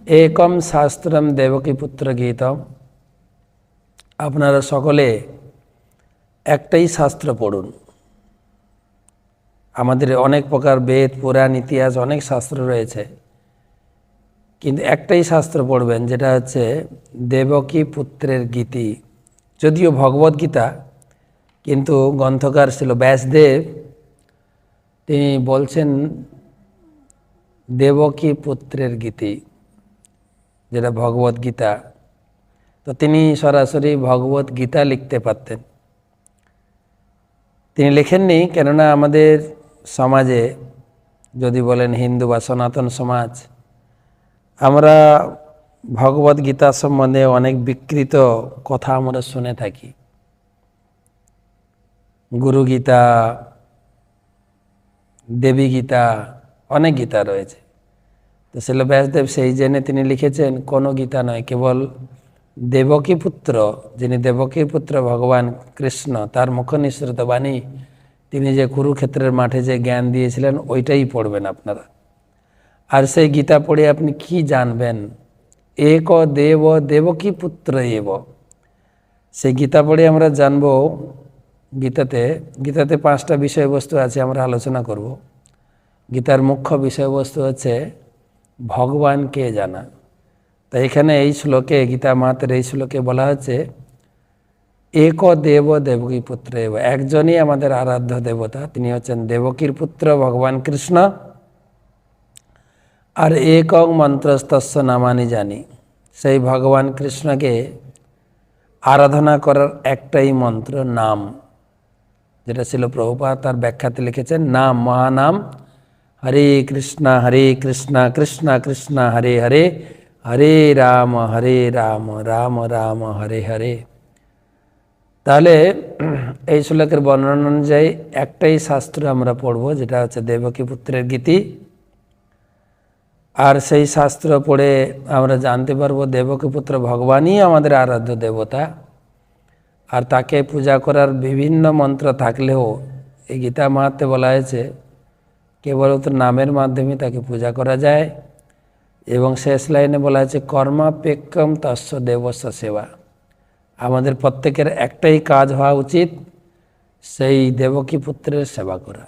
একম শাস্ত্রম দেবকীপুত্র গীতম। আপনারা সকলে একটাই শাস্ত্র পড়ুন। আমাদের অনেক প্রকার বেদ, পুরাণ, ইতিহাস, অনেক শাস্ত্র রয়েছে, কিন্তু একটাই শাস্ত্র পড়বেন, যেটা হচ্ছে দেবকী পুত্রের গীতি। যদিও ভগবদ গীতা, কিন্তু গ্রন্থকার ছিল ব্যাসদেব। তিনি বলছেন দেবকী পুত্রের গীতি, যেটা ভগবদ গীতা। তো তিনি সরাসরি ভগবদ গীতা লিখতে পারতেন, তিনি লেখেননি। কেননা আমাদের সমাজে, যদি বলেন হিন্দু বা সনাতন সমাজ, আমরা ভগবদ গীতা সম্বন্ধে অনেক বিকৃত কথা আমরা শুনে থাকি। গুরু গীতা, দেবী গীতা, অনেক গীতা রয়েছে। তো শিল ব্যাসদেব সেই জেনে তিনি লিখেছেন কোনো গীতা নয়, কেবল দেবকী পুত্র, যিনি দেবকীর পুত্র ভগবান কৃষ্ণ, তার মুখ নিঃসৃত বাণী, তিনি যে কুরুক্ষেত্রের মাঠে যে জ্ঞান দিয়েছিলেন, ওইটাই পড়বেন আপনারা। আর সেই গীতা পড়ে আপনি কি জানবেন? এক দেব দেবকী পুত্র এব। সেই গীতা পড়ে আমরা জানব, গীতাতে 5টা বিষয়বস্তু আছে, আমরা আলোচনা করব। গীতার মুখ্য বিষয়বস্তু হচ্ছে ভগবানকে জানা। তাই এখানে এই শ্লোকে, গীতা মাতের এই শ্লোকে বলা হচ্ছে এক দেব দেবকী পুত্র এব। একজনই আমাদের আরাধ্য দেবতা, তিনি হচ্ছেন দেবকীর পুত্র ভগবান কৃষ্ণ। আর একং মন্ত্রস্তস্য নামানি জানি, সেই ভগবান কৃষ্ণকে আরাধনা করার একটাই মন্ত্র, নাম, যেটা ছিল প্রভুপাদ তার ব্যাখ্যাতে লিখেছেন নাম মহানাম। হরে কৃষ্ণ কৃষ্ণ কৃষ্ণ হরে হরে, হরে রাম রাম রাম হরে হরে। তাহলে এই শ্লোকের বর্ণনা অনুযায়ী একটাই শাস্ত্র আমরা পড়ব, যেটা হচ্ছে দেবকী পুত্রের গীতি। আর সেই শাস্ত্র পড়ে আমরা জানতে পারবো দেবকী পুত্র ভগবানই আমাদের আরাধ্য দেবতা। আর তাকে পূজা করার বিভিন্ন মন্ত্র থাকলেও এই গীতা মাহাত্ম্যে বলা হয়েছে কেবলমাত্র নামের মাধ্যমে তাকে পূজা করা যায়। এবং শেষ লাইনে বলা হয়েছে কর্মাপেক্ষম তস্য দেবস্য সেবা। আমাদের প্রত্যেকের একটাই কাজ হওয়া উচিত, সেই দেবকী পুত্রের সেবা করা।